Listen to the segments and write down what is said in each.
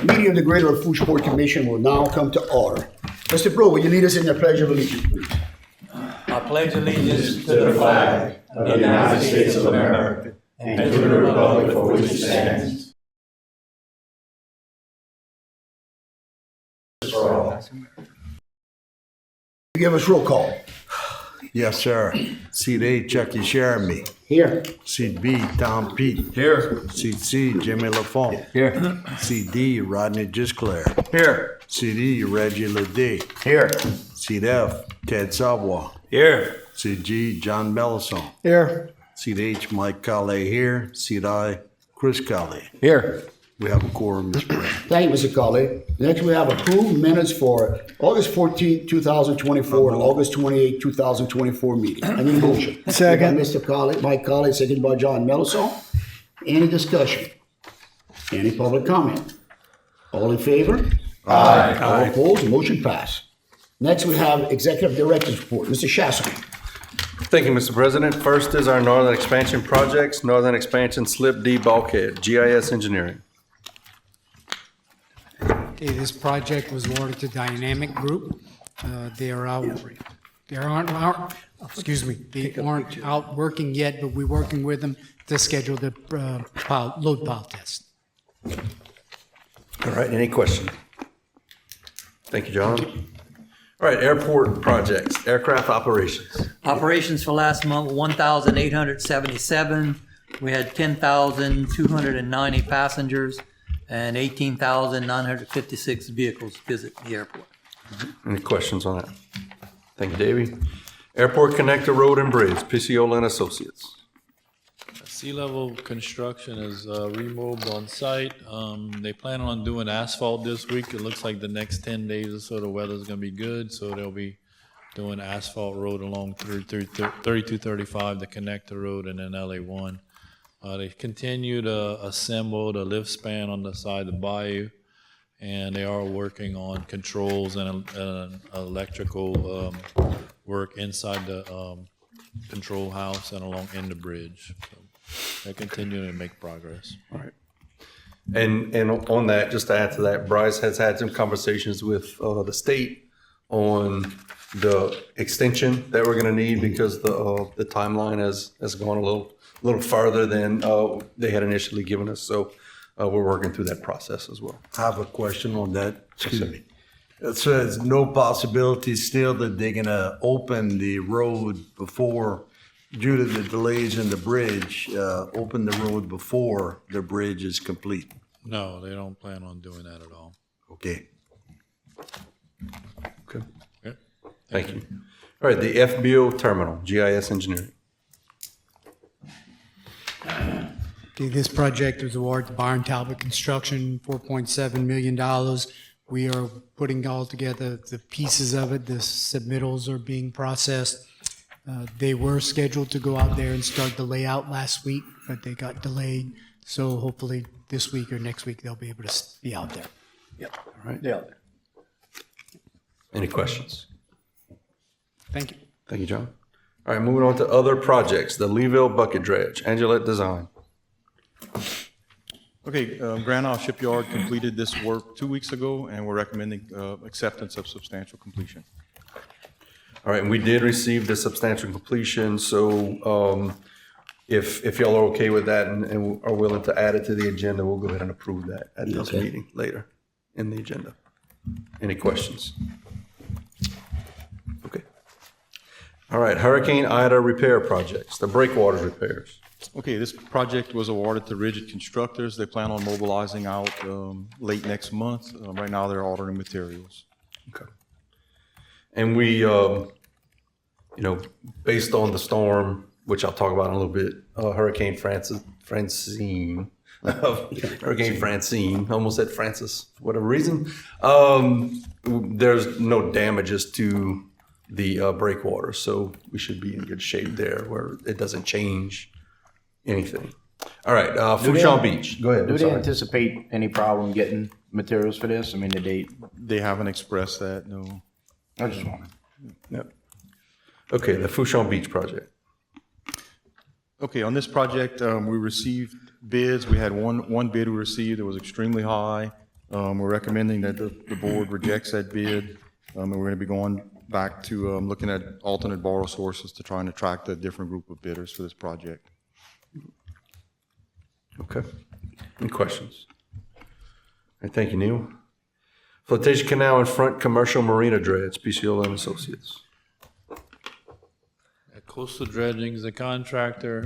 Meeting of the Greater Lafourche Board Commission will now come to order. Mr. Brewer, will you lead us in the Pledge of Allegiance, please? I pledge allegiance to the flag of the United States of America and to the republic for which it stands. Give us roll call. Yes, sir. Seat A, Chucky Jeremy. Here. Seat B, Tom Pete. Here. Seat C, Jimmy Lafont. Here. Seat D, Rodney Gisclair. Here. Seat E, Reggie Leday. Here. Seat F, Ted Savoy. Here. Seat G, John Mellison. Here. Seat H, Mike Calais here. Seat I, Chris Calais. Here. We have a quorum, Mr. President. Thank you, Mr. Colley. Next, we have approved minutes for August 14, 2024 and August 28, 2024 meeting. I need a motion. Second. Mr. Colley, Mike Colley, seconded by John Mellison. Any discussion? Any public comment? All in favor? Aye. All opposed? Motion passed. Next, we have Executive Director's Report. Mr. Chasson. Thank you, Mr. President. First is our Northern Expansion projects, Northern Expansion Slip D Bulkhead, GIS Engineering. Okay, this project was awarded to Dynamic Group. They are out, they aren't out working yet, but we're working with them to schedule the load pile test. All right, any questions? Thank you, John. All right, airport projects, aircraft operations. Operations for last month, 1,877. We had 10,290 passengers and 18,956 vehicles visit the airport. Any questions on that? Thank you, Davey. Airport Connector Road and Bridge, Piciola and Associates. Sea level construction is removed on site. They plan on doing asphalt this week. It looks like the next 10 days or so the weather's gonna be good, so they'll be doing asphalt road along through 3235, the connector road, and then LA1. They continue to assemble the lift span on the side of the bayou, and they are working on controls and electrical work inside the control house and along in the bridge. So they're continuing to make progress. All right. And on that, just to add to that, Bryce has had some conversations with the state on the extension that we're gonna need because the timeline has gone a little farther than they had initially given us. So we're working through that process as well. I have a question on that. Excuse me. It says no possibility still that they're gonna open the road before, due to the delays in the bridge, open the road before the bridge is complete. No, they don't plan on doing that at all. Okay. Okay. Okay. Thank you. All right, the FBO terminal, GIS Engineering. Okay, this project was awarded to Byron Talbot Construction, $4.7 million. We are putting all together the pieces of it. The submittals are being processed. They were scheduled to go out there and start the layout last week, but they got delayed. So hopefully this week or next week, they'll be able to be out there. Yep. All right. Yeah. Any questions? Thank you. Thank you, John. All right, moving on to other projects, the Leeville Bucket Dredge, Angelette Design. Okay, Grand Isle Shipyard completed this work 2 weeks ago, and we're recommending acceptance of substantial completion. All right, and we did receive the substantial completion, so if y'all are okay with that and are willing to add it to the agenda, we'll go ahead and approve that at this meeting later in the agenda. Any questions? Okay. All right, Hurricane Ida repair projects, the breakwaters repairs. Okay, this project was awarded to Rigid Constructors. They plan on mobilizing out late next month. Right now, they're ordering materials. Okay. And we, based on the storm, which I'll talk about in a little bit, Hurricane Francine, almost said Francis, for whatever reason. There's no damages to the breakwater, so we should be in good shape there where it doesn't change anything. All right, Fouchon Beach. Go ahead. Do they anticipate any problem getting materials for this? I mean, They haven't expressed that, no. I just wondering. Yep. Okay, the Fouchon Beach project. Okay, on this project, we received bids. We had one bid we received that was extremely high. We're recommending that the board rejects that bid, and we're going to be going back to looking at alternate borrow sources to try and attract a different group of bidders for this project. Okay. Any questions? All right, thank you, Neil. Flotation Canal in front, commercial marina dredge, PCO and Associates. Coastal Dredging is a contractor.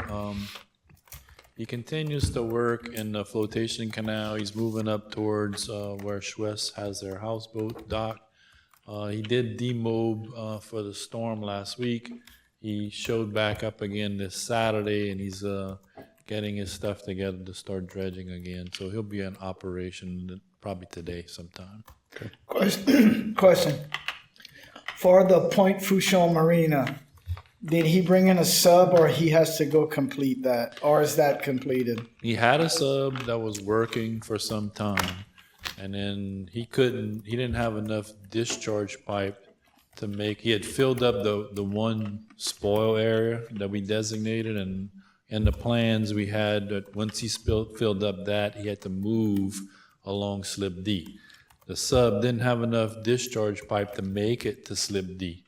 He continues to work in the flotation canal. He's moving up towards where Schwess has their houseboat dock. He did demob for the storm last week. He showed back up again this Saturday, and he's getting his stuff together to start dredging again. So he'll be in operation probably today sometime. Question. For the Point Fouchon Marina, did he bring in a sub or he has to go complete that? Or is that completed? He had a sub that was working for some time, and then he didn't have enough discharge pipe to make, he had filled up the one spoil area that we designated, and in the plans we had that once he filled up that, he had to move along slip D. The sub didn't have enough discharge pipe to make it to slip D.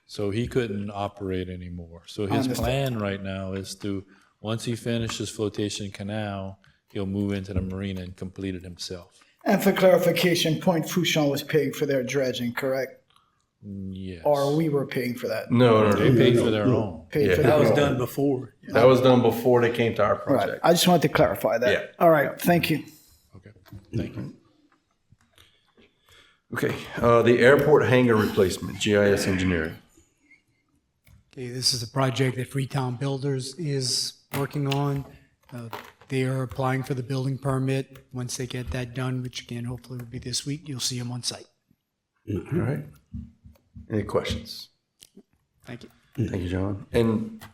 So he couldn't operate anymore. So his plan right now is to, once he finishes flotation canal, he'll move into the marina and complete it himself. And for clarification, Point Fouchon was paying for their dredging, correct? Yes. Or we were paying for that? No. They paid for their own. Paid for That was their own. done before. That was done before they came to our Right. project. I just wanted to clarify that. Yeah. All right. Thank you. Okay, thank you. Okay, the airport hangar replacement, GIS engineering. Okay, this is a project that Freetown Builders is working on. They are applying for the building permit. Once they get that done, which again, hopefully will be this week, you'll see them on site. All right. Any questions? Thank you. Thank you, John. And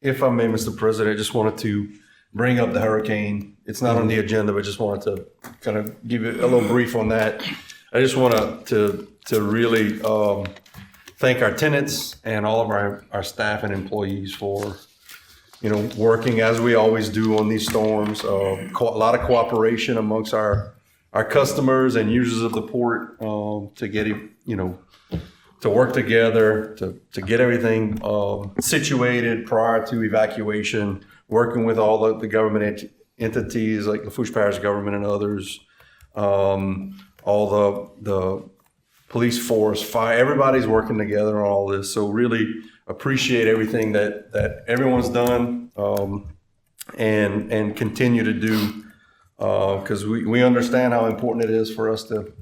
if I may, Mr. President, I just wanted to bring up the hurricane. It's not on the agenda, but just wanted to kind of give you a little brief on that. I just want to really thank our tenants and all of our staff and employees for, working as we always do on these storms. A lot of cooperation amongst our customers and users of the port to get, to work together, to get everything situated prior to evacuation, working with all the government entities like Lafourche Parish Government and others, all the police force, fire, everybody's working together on all this. So really appreciate everything that everyone's done and continue to do, because we understand how important it is for us to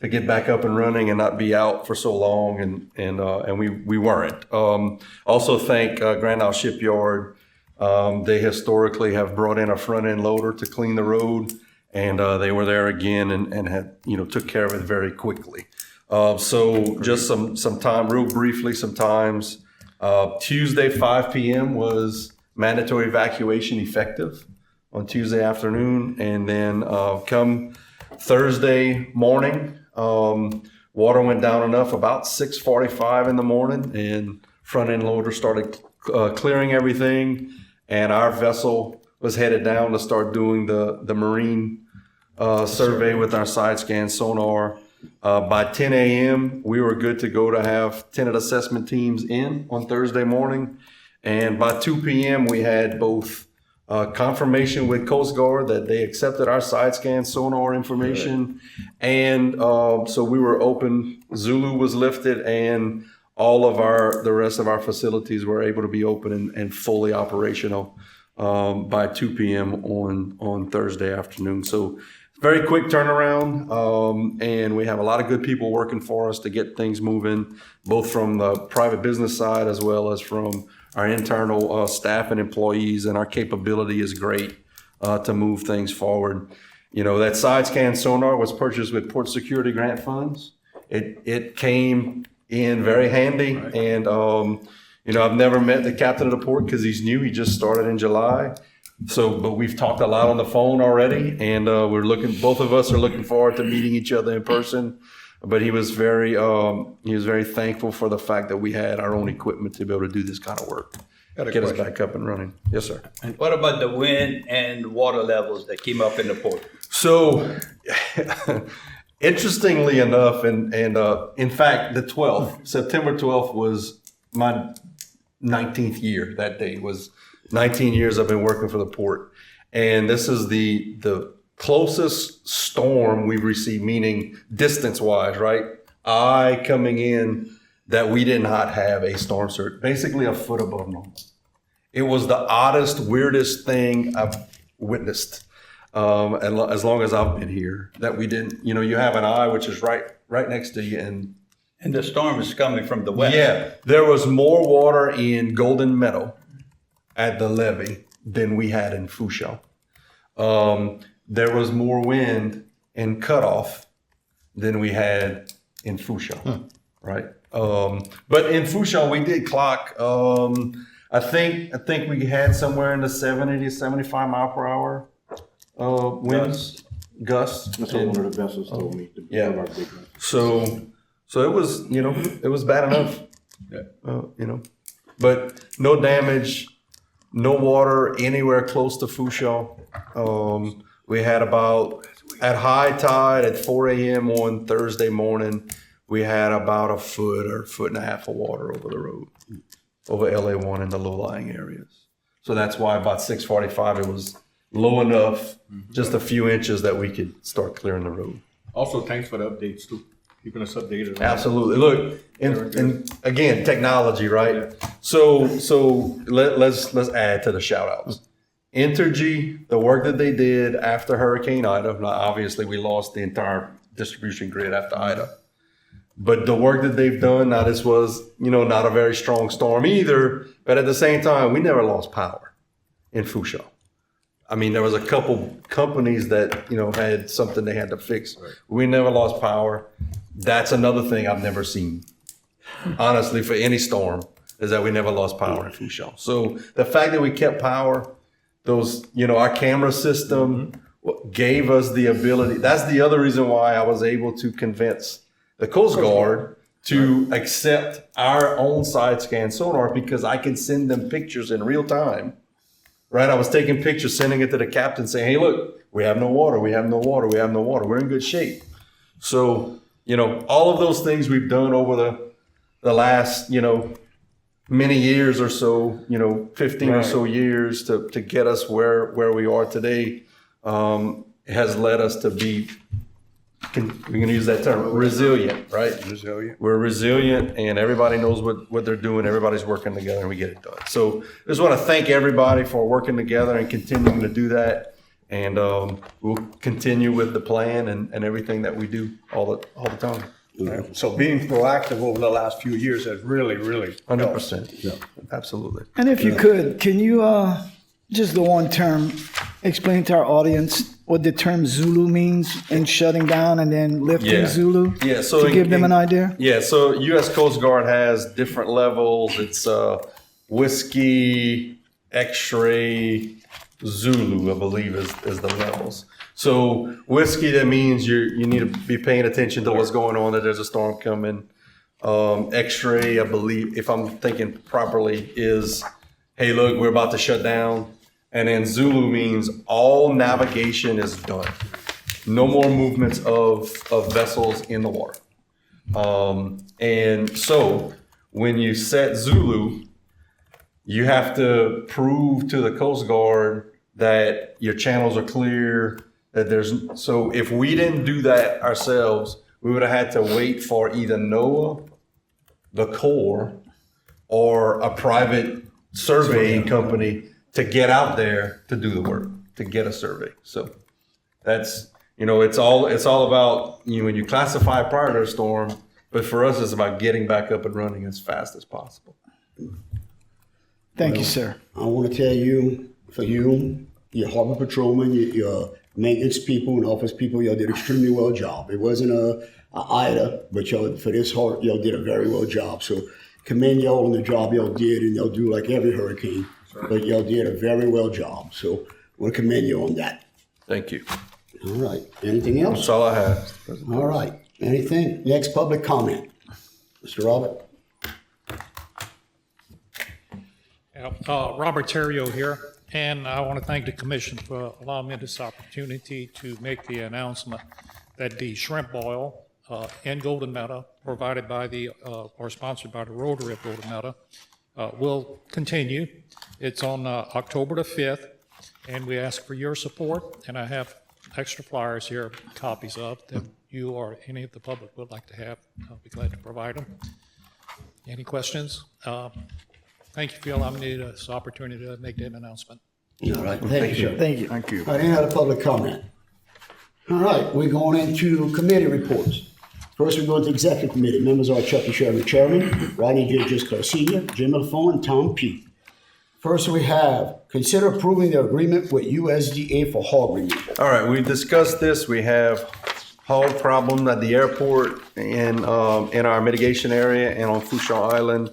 get back up and running and not be out for so long, and we weren't. Also thank Grand Isle Shipyard. They historically have brought in a front end loader to clean the road, and they were there again and had took care of it very quickly. So just some time, real briefly, sometimes Tuesday 5 p.m. was mandatory evacuation effective on Tuesday afternoon, and then come Thursday morning, water went down enough about 6:45 in the morning, and front end loader started clearing everything, and our vessel was headed down to start doing the marine survey with our side scan sonar. By 10 a.m., we were good to go to have tenant assessment teams in on Thursday morning. And by 2 p.m., we had both confirmation with Coast Guard that they accepted our side scan sonar information. And so we were open. Zulu was lifted, and all of the rest of our facilities were able to be open and fully operational by 2 p.m. on Thursday afternoon. So very quick turnaround, and we have a lot of good people working for us to get things moving, both from the private business side as well as from our internal staff and employees, and our capability is great to move things forward. That side scan sonar was purchased with port security grant funds. It came in very handy, and I've never met the captain of the port because he's new. He just started in July. But we've talked a lot on the phone already, and both of us are looking forward to meeting each other in person. But he was very thankful for the fact that we had our own equipment to be able to do this kind of work. get us back up and running. Yes, sir. What about the wind and water levels that came up in the port? So, interestingly enough, and in fact, the 12th, September 12th was my 19th year. That day was 19 years I've been working for the port. And this is the closest storm we've received, meaning distance-wise, right? Coming in that we did not have a storm surge, basically a foot above normal. It was the oddest, weirdest thing I've witnessed as long as I've been here, that we didn't, you have an eye, which is right next to you. And the storm is coming from the west. Yeah, there was more water in Golden Meadow at the levee than we had in Fourche. There was more wind in Cutoff than we had in Fourche, right? But in Fourche, we did clock, I think we had somewhere in the 70 to 75 mile per hour winds, gusts. That's what one of the vessels told me. Yeah. One of our big ones. So it was, it was bad enough, but no damage, no water anywhere close to Fourche. We had at high tide at 4 a.m. on Thursday morning, we had about a foot or foot and a half of water over the road, over LA1 in the low-lying areas. So that's why about 6:45 it was low enough, just a few inches that we could start clearing the road. Also, thanks for the updates too, keeping us updated. Absolutely. Look, and again, technology, right? So let's add to the shout outs. Entergy, the work that they did after Hurricane Ida, now obviously we lost the entire distribution grid after Ida. But the work that they've done, now this was, not a very strong storm either, but at the same time, we never lost power in Fourche. I mean, there was a couple companies that, had something they had to fix. Right. We never lost power. That's another thing I've never seen, honestly, for any storm, is that we never lost power in Fourche. So the fact that we kept power, those, our camera system gave us the ability. That's the other reason why I was able to convince the Coast Guard to accept our own side scan sonar, because I can send them pictures in real time. Right, I was taking pictures, sending it to the captain, saying, "Hey, look, we have no water. We have no water. We have no water. We're in good shape." So, all of those things we've done over the last, many years or so, 15 or so years to get us where we are today, has led us to be, we're going to use that term, resilient, right? Resilient. We're resilient, and everybody knows what they're doing. Everybody's working together, and we get it done. So I just want to thank everybody for working together and continuing to do that. And we'll continue with the plan and everything that we do all the time. So being proactive over the last few years has really, really 100%. Yeah, absolutely. And if you could, can you just the one term explain to our audience what the term Zulu means in shutting down and then lifting Zulu? Yeah, so to give them an idea. Yeah, so U.S. Coast Guard has different levels. It's whiskey, X-ray, Zulu, I believe is the levels. So whiskey, that means you need to be paying attention to what's going on, that there's a storm coming. X-ray, I believe, if I'm thinking properly, is, hey, look, we're about to shut down. And then Zulu means all navigation is done. No more movements of vessels in the water. And so when you set Zulu, you have to prove to the Coast Guard that your channels are clear, so if we didn't do that ourselves, we would have had to wait for either NOAA, the Corps, or a private surveying company to get out there to do the work, to get a survey. So that's, it's all about, when you classify prior to a storm, but for us, it's about getting back up and running as fast as possible. Thank you, sir. I want to tell you, for you, your harbor patrolmen, your maintenance people and office people, y'all did extremely well job. It wasn't a Ida, but y'all, for this hard, y'all did a very well job. So commend y'all on the job y'all did, and y'all do like every hurricane, but y'all did a very well job. So I want to commend you on that. Thank you. All right. Anything else? That's all I have. All right. Anything? Next public comment. Mr. Robert. Robert Terrio here, and I want to thank the commission for allowing me this opportunity to make the announcement that the shrimp boil in Golden Meadow, provided by or sponsored by the Rotary of Golden Meadow, will continue. It's on October the 5th, and we ask for your support, and I have extra flyers here, copies of, that you or any of the public would like to have. I'll be glad to provide them. Any questions? Thank you for allowing me this opportunity to make that announcement. All right, thank you, sir. Thank you. Thank you. All right, any other public comment? All right, we're going into committee reports. First, we go into executive committee. Members are Chucky Sherman, Chairman, Rodney J. Gisclair Sr., Jim Lafone, and Tom Peete. First, we have consider approving the agreement with USDA for hog removal. All right, we discussed this. We have hog problem at the airport in our mitigation area and on Fourchon Island.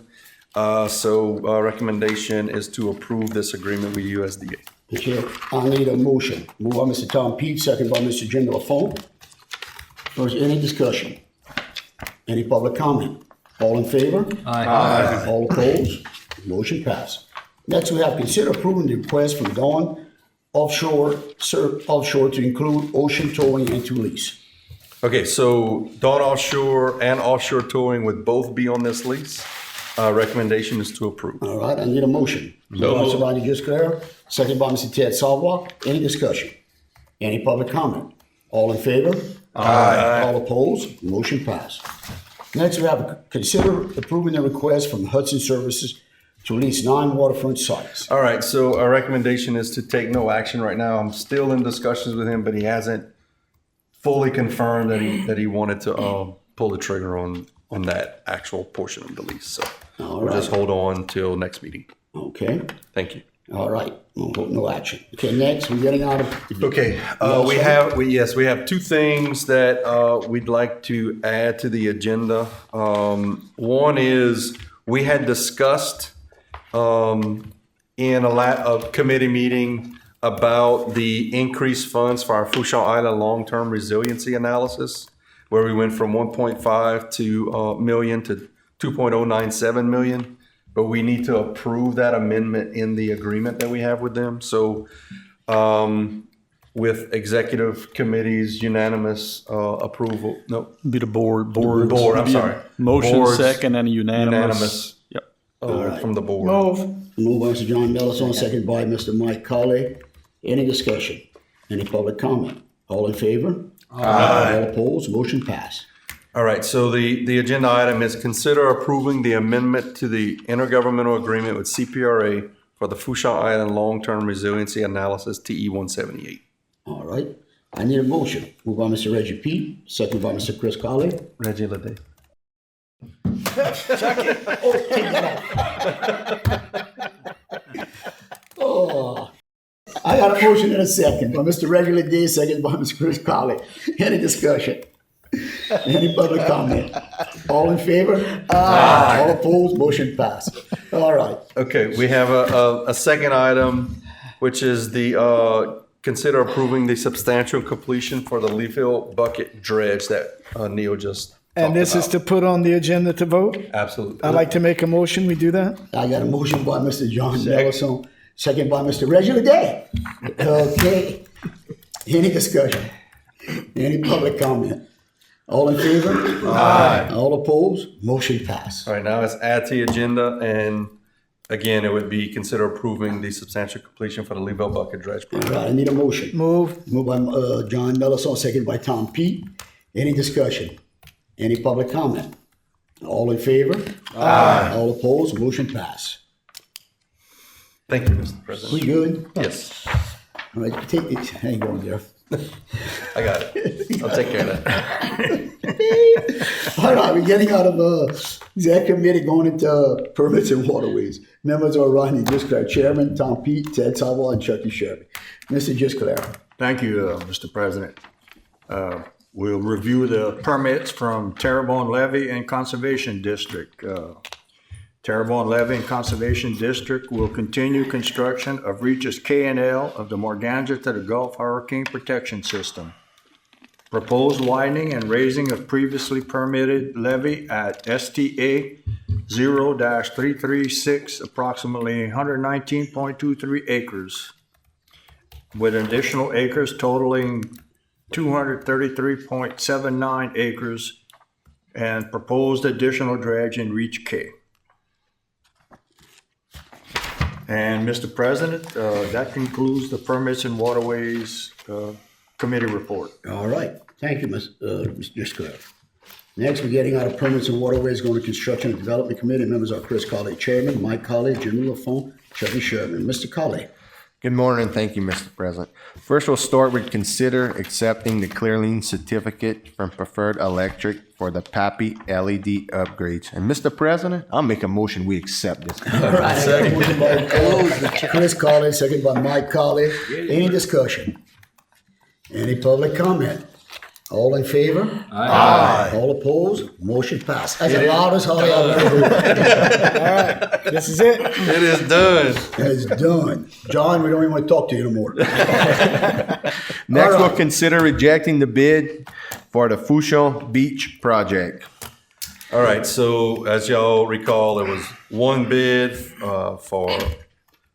So our recommendation is to approve this agreement with USDA. The chair, I need a motion. Moved by Mr. Tom Peete, second by Mr. Jim Lafone. First, any discussion? Any public comment? All in favor? Aye. All opposed? Motion passed. Next, we have consider approving the request from Dawn Offshore to include ocean towing into lease. Okay, so Dawn Offshore and Offshore Towing would both be on this lease. Recommendation is to approve. All right, I need a motion. Moved by Mr. Rodney Gisclair, second by Mr. Ted Salwa. Any discussion? Any public comment? All in favor? Aye. All opposed? Motion passed. Next, we have consider approving the request from Hudson Services to lease 9 waterfront sites. All right, so our recommendation is to take no action right now. I'm still in discussions with him, but he hasn't fully confirmed that he wanted to pull the trigger on that actual portion of the lease. So All we'll right. just hold on till next meeting. Okay, Thank you. all right, no action. Okay, next, we're getting out of. Okay, we have two things that we'd like to add to the agenda. One is we had discussed in a committee meeting about the increased funds for our Fourchon Island long-term resiliency analysis, where we went from 1.5 million to 2.097 million. But we need to approve that amendment in the agreement that we have with them. So with executive committee's unanimous approval, no, Be the board. I'm sorry. Motion Board's second and unanimous. unanimous. Yep. From the board. Moved by Mr. John Mellison, second by Mr. Mike Colley. Any discussion? Any public comment? All in favor? Aye. All opposed? Motion passed. All right, so the agenda item is consider approving the amendment to the intergovernmental agreement with CPRA for the Fourchon Island Long-Term Resiliency Analysis TE 178. All right, I need a motion. Moved by Mr. Reggie Peete, second by Mr. Chris Colley. Reggie Lede. Oh, I got a motion and a second by Mr. Regular Day, second by Mr. Chris Colley. Any discussion? Any public comment? All in favor? Aye. All opposed? Motion passed. All right. Okay, we have a second item, which is the consider approving the substantial completion for the Leeville bucket dredge that Neil just And talked this is about. to put on the agenda to vote? Absolutely. I'd like to make a motion, we do that? I got a motion by Mr. John Mellison, second by Mr. Reggie Day. Okay. Any discussion? Any public comment? All in favor? Aye. All opposed? Motion passed. All right, now let's add to the agenda, and again, it would be consider approving the substantial completion for the Leeville bucket dredge All project. right, I need a motion. Move. Moved by John Mellison, second by Tom Peete. Any discussion? Any public comment? All in favor? Aye. All opposed? Motion passed. Thank you, Mr. President. We good? Yes, All right, take it. Hang on there. I got it. I'll take care of that. All right, we're getting out of exec committee, going into permits and waterways. Members are Rodney Gisclair, Chairman, Tom Peete, Ted Salwa, and Chucky Sherman. Mr. Gisclair. Thank you, Mr. President. We'll review the permits from Terrebonne Levee and Conservation District. Terrebonne Levee and Conservation District will continue construction of reaches K and L of the Morganza to the Gulf Hurricane Protection System. Proposed widening and raising of previously permitted levee at STA 0-336, approximately 119.23 acres, with additional acres totaling 233.79 acres, and proposed additional dredge in Reach K. And Mr. President, that concludes the Permits and Waterways Committee report. All right. Thank you, Mr. Square. Next, we're getting out of Permits and Waterways, going to Construction and Development Committee. Members are Chris Colley, Chairman, Mike Colley, Jimmy Lafont, Chucky Sherman. Mr. Colley. Good morning. Thank you, Mr. President. First, we'll start with consider accepting the Clearline certificate from Preferred Electric for the PAPI LED upgrades. And Mr. President, I'll make a motion we accept this. All right. Motion by Chris Colley, second by Mike Colley. Any discussion? Any public comment? All in favor? Aye. All opposed? Motion passed. That's the loudest Holly I've ever heard. All right, this is it. It is done. It's done. John, we don't even want to talk to you anymore. Next, All right. we'll consider rejecting the bid for the Lafourche Beach project. All right, so as y'all recall, there was one bid for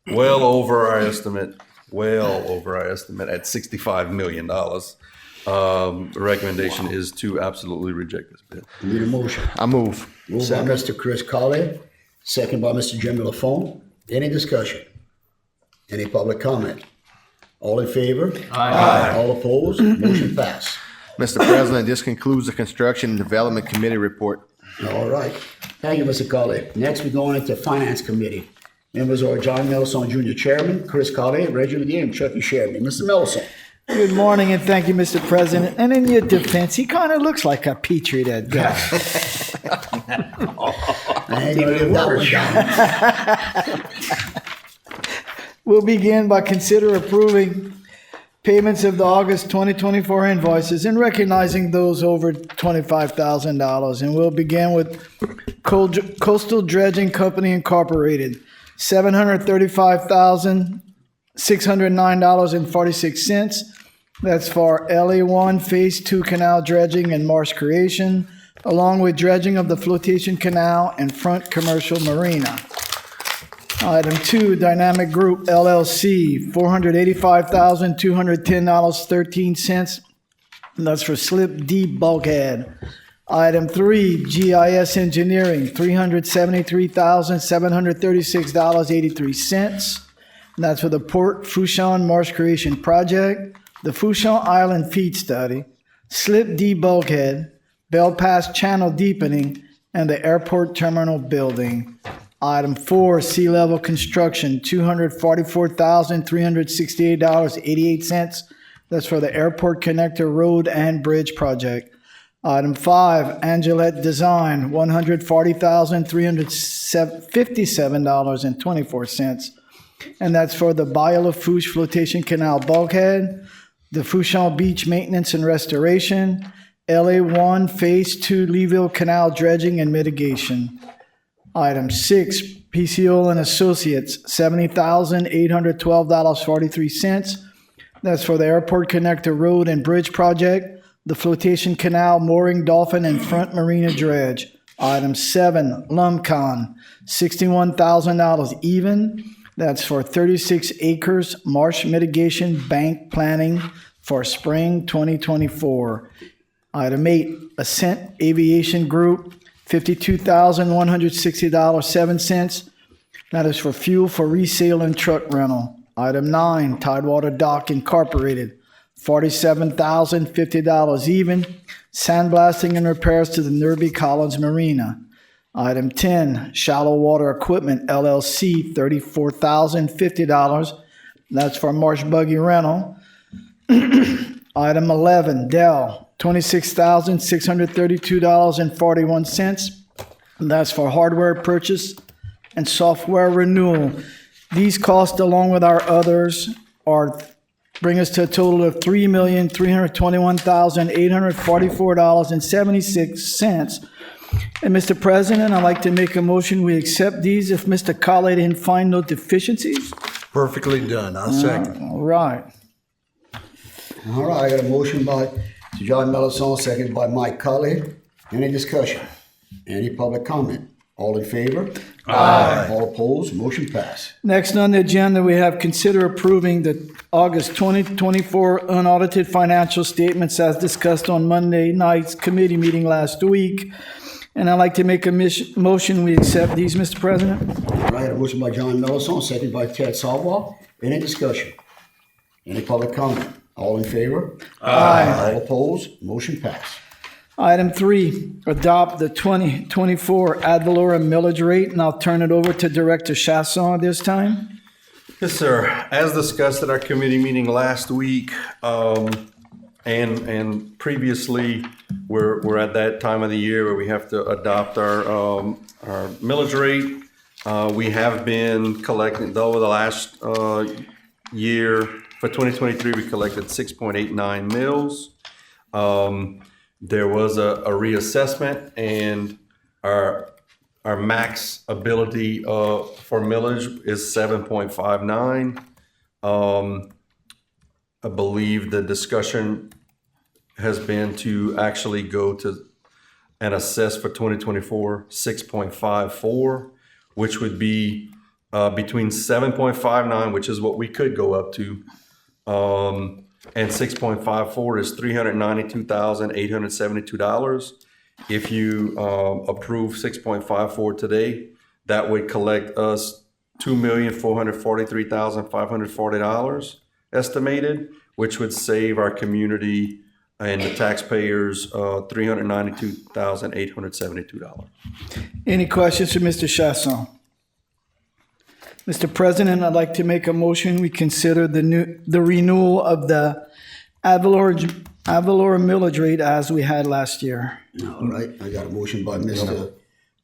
well over our estimate at $65 million. The recommendation is to absolutely reject this bid. Need a motion. I move. Moved by Mr. Chris Colley, second by Mr. Jimmy Lafont. Any discussion? Any public comment? All in favor? Aye. All opposed? Motion passed. Mr. President, this concludes the Construction and Development Committee report. All right. Thank you, Mr. Colley. Next, we're going into Finance Committee. Members are John Mellison, Jr., Chairman, Chris Colley, Reggie McGee, and Chucky Sherman. Mr. Mellison. Good morning and thank you, Mr. President. And in your defense, he kind of looks like a Petrie, that guy. I ain't gonna live that one down. We'll begin by consider approving payments of the August 2024 invoices and recognizing those over $25,000. And we'll begin with Coastal Dredging Company Incorporated, $735,609.46. That's for LA1 Phase 2 Canal Dredging and Marsh Creation, along with dredging of the Flotation Canal and Front Commercial Marina. Item 2, Dynamic Group LLC, $485,210.13. That's for Slip D Bulkhead. Item 3, GIS Engineering, $373,736.83. And that's for the Port Fourchon Marsh Creation Project, the Fourchon Island Feed Study, Slip D Bulkhead, Bell Pass Channel Deepening, and the Airport Terminal Building. Item 4, Sea Level Construction, $244,368.88. That's for the Airport Connector Road and Bridge Project. Item 5, Angelette Design, $140,357.24. And that's for the Bayou Lafourche Flotation Canal Bulkhead, the Fourchon Beach Maintenance and Restoration, LA1 Phase 2 Leeville Canal Dredging and Mitigation. Item 6, PCO and Associates, $70,812.43. That's for the Airport Connector Road and Bridge Project, the Flotation Canal Mooring Dolphin and Front Marina Dredge. Item 7, Lumcon, $61,000 even. That's for 36 acres marsh mitigation bank planning for spring 2024. Item 8, Ascent Aviation Group, $52,160.07. That is for fuel for resale and truck rental. Item 9, Tidewater Dock Incorporated, $47,050 even. Sandblasting and repairs to the Nerby Collins Marina. Item 10, Shallow Water Equipment LLC, $34,050. That's for marsh buggy rental. Item 11, Dell, $26,632.41. That's for hardware purchase and software renewal. These costs, along with our others, bring us to a total of $3,321,844.76. And Mr. President, I'd like to make a motion we accept these if Mr. Colley didn't find no deficiencies. Perfectly done. I'll second. All right. All right, I got a motion by John Mellison, second by Mike Colley. Any discussion? Any public comment? All in favor? Aye. All opposed? Motion passed. Next on the agenda, we have consider approving the August 2024 unaudited financial statements as discussed on Monday night's committee meeting last week. And I'd like to make a motion, we accept these, Mr. President. All right, a motion by John Mellison, second by Ted Salwa. Any discussion? Any public comment? All in favor? Aye. All opposed? Motion passed. Item 3, adopt the 2024 ad valorem millage rate, and I'll turn it over to Director Chasson this time. Yes, sir. As discussed at our committee meeting last week, and previously, we're at that time of the year where we have to adopt our millage rate. We have been collecting, though, the last year, for 2023, we collected 6.89 mills. There was a reassessment, and our max ability for millage is 7.59. I believe the discussion has been to actually go to and assess for 2024 6.54, which would be between 7.59, which is what we could go up to, and 6.54 is $392,872. If you approve 6.54 today, that would collect us $2,443,540 estimated, which would save our community and the taxpayers $392,872. Any questions for Mr. Chasson? Mr. President, I'd like to make a motion, we consider the renewal of the ad valorem millage rate as we had last year. All right, I got a motion by Mr.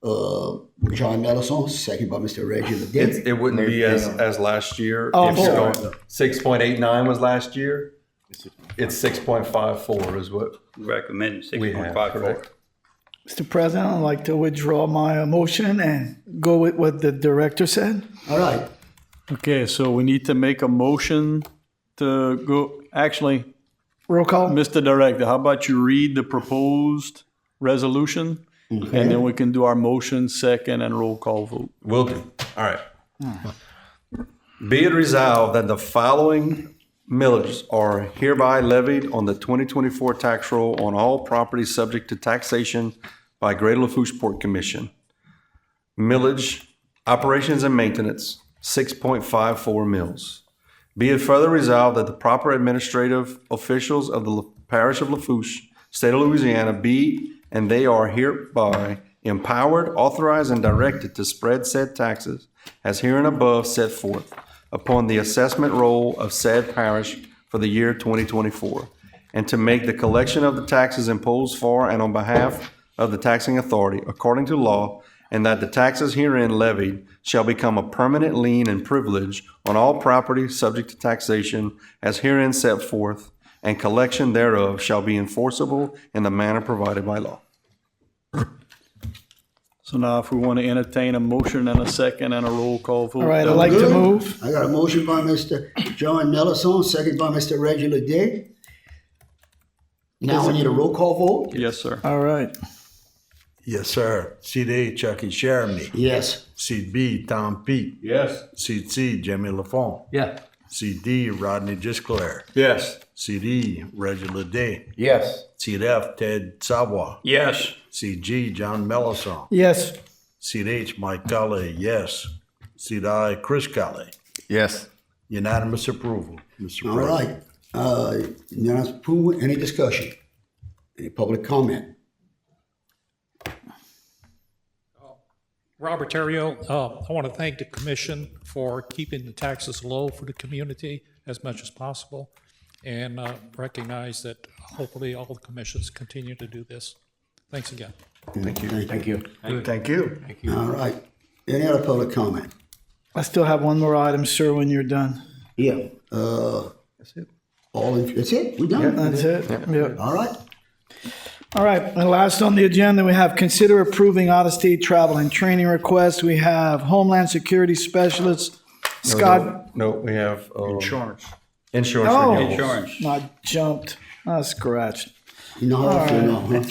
John Mellison, second by Mr. Reggie Ledet. It wouldn't be as last year. Oh, If sorry. 6.89 was last year, it's 6.54 is what Recommend we have, 6.54. correct? Mr. President, I'd like to withdraw my motion and go with what the director said. All right, Okay, so we need to make a motion to go, actually, Roll call. Mr. Director, how about you read the proposed resolution? And then we can do our motion, second, and roll call vote. Will do. All right. Be it resolved that the following millages are hereby levied on the 2024 tax roll on all properties subject to taxation by Greater Lafourche Port Commission. Millage, operations and maintenance, 6.54 mils. Be it further resolved that the proper administrative officials of the parish of Lafourche, state of Louisiana, be and they are hereby empowered, authorized, and directed to spread said taxes as hereinabove set forth upon the assessment roll of said parish for the year 2024, and to make the collection of the taxes imposed for and on behalf of the taxing authority according to law, and that the taxes herein levied shall become a permanent lien and privilege on all property subject to taxation as herein set forth, and collection thereof shall be enforceable in the manner provided by law. So now if we want to entertain a motion and a second and a roll call vote. All right, I'd like to move. I got a motion by Mr. John Mellison, second by Mr. Reggie Ledet. Now we need a roll call vote? Yes, sir. All right. Yes, sir. Seat A, Chucky Sheremy. Yes. Seat B, Tom Peake. Yes. Seat C, Jimmy Lafont. Yeah. Seat D, Rodney Gisclair. Yes. Seat E, Reggie Ledet. Yes. Seat F, Ted Sawa. Yes. Seat G, John Mellison. Yes. Seat H, Mike Cully, yes. Seat I, Chris Cully. Yes. Unanimous approval, Mr. All President. right. Unanimous approval. Any discussion? Any public comment? Robert Terrio, I want to thank the commission for keeping the taxes low for the community as much as possible, and recognize that hopefully all the commissions continue to do this. Thanks again. Thank you. Thank you. Thank you. All right. Any other public comment? I still have one more item, sir, when you're done. Yeah. That's it. That's it? We done? That's it? Yeah. All right. All right, and last on the agenda, we have consider approving out-of-state travel and training requests. We have Homeland Security Specialist Scott. No, we have Insurance. insurance Oh. renewals. Insurance. I jumped. I scratched. You know how I feel now, huh?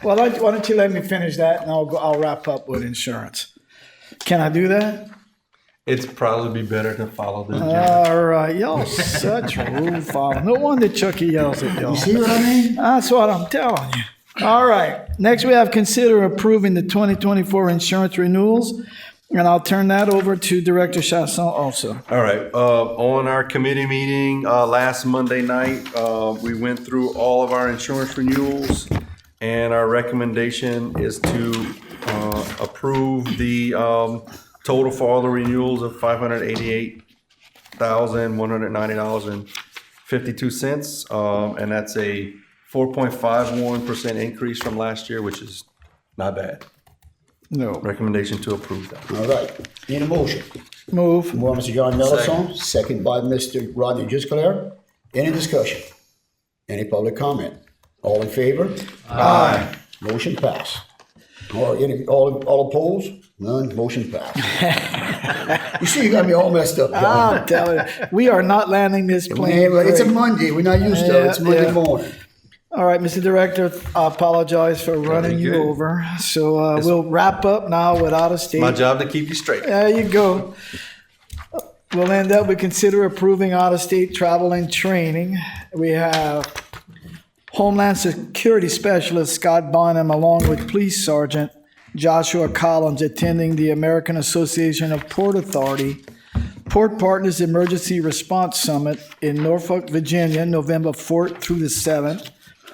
Well, why don't you let me finish that and I'll wrap up with insurance. Can I do that? It'd probably be better to follow the agenda. All right, y'all such rule follow. No wonder Chucky yells at y'all. You see what I mean? That's what I'm telling you. All right, next we have consider approving the 2024 insurance renewals. And I'll turn that over to Director Chasson also. All right, on our committee meeting, last Monday night, we went through all of our insurance renewals, and our recommendation is to, approve the, total for all the renewals of $588,190.52. And that's a 4.51% increase from last year, which is not bad. No. Recommendation to approve that. All right. Need a motion? Move. Well, Mr. John Mellison, second by Mr. Rodney Gisclair. Any discussion? Any public comment? All in favor? Aye. Motion passed. All opposed? None. Motion passed. You see, you got me all messed up, John. I'm telling you, we are not landing this plane. It's a Monday. We're not used to it. It's Monday morning. All right, Mr. Director, I apologize for running you good. over. So we'll wrap up now with out of state. My job to keep you straight. There you go. We'll end up, we consider approving out-of-state travel and training. We have Homeland Security Specialist Scott Bonham along with Police Sergeant Joshua Collins attending the American Association of Port Authority Port Partners Emergency Response Summit in Norfolk, Virginia, November 4th through the 7th.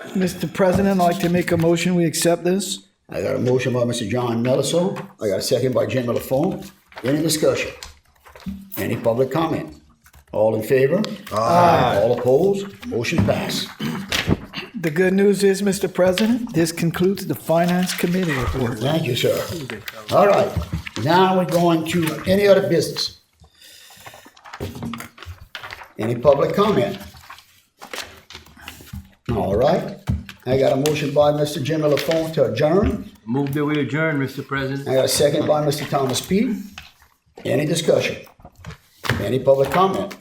Mr. President, I'd like to make a motion, we accept this. I got a motion by Mr. John Mellison. I got a second by Jim Lafone. Any discussion? Any public comment? All in favor? Aye. All opposed? Motion passed. The good news is, Mr. President, this concludes the Finance Committee report. Thank you, sir. All right, now we're going to any other business. Any public comment? All right, I got a motion by Mr. Jim Lafone to adjourn. Move that we adjourn, Mr. President. I got a second by Mr. Thomas P. Any discussion? Any public comment?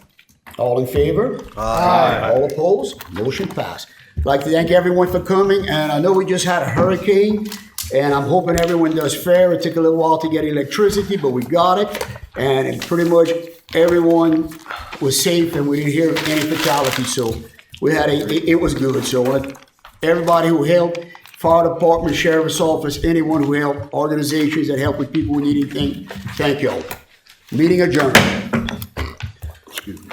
All in favor? Aye. All opposed? Motion passed. I'd like to thank everyone for coming, and I know we just had a hurricane, and I'm hoping everyone does fair. It took a little while to get electricity, but we got it, and pretty much everyone was safe, and we didn't hear any fatalities, so we had it was good. So I want everybody who helped, fire department, sheriff's office, anyone who helped, organizations that help with people who need anything, thank you all. Meeting adjourned. Excuse me.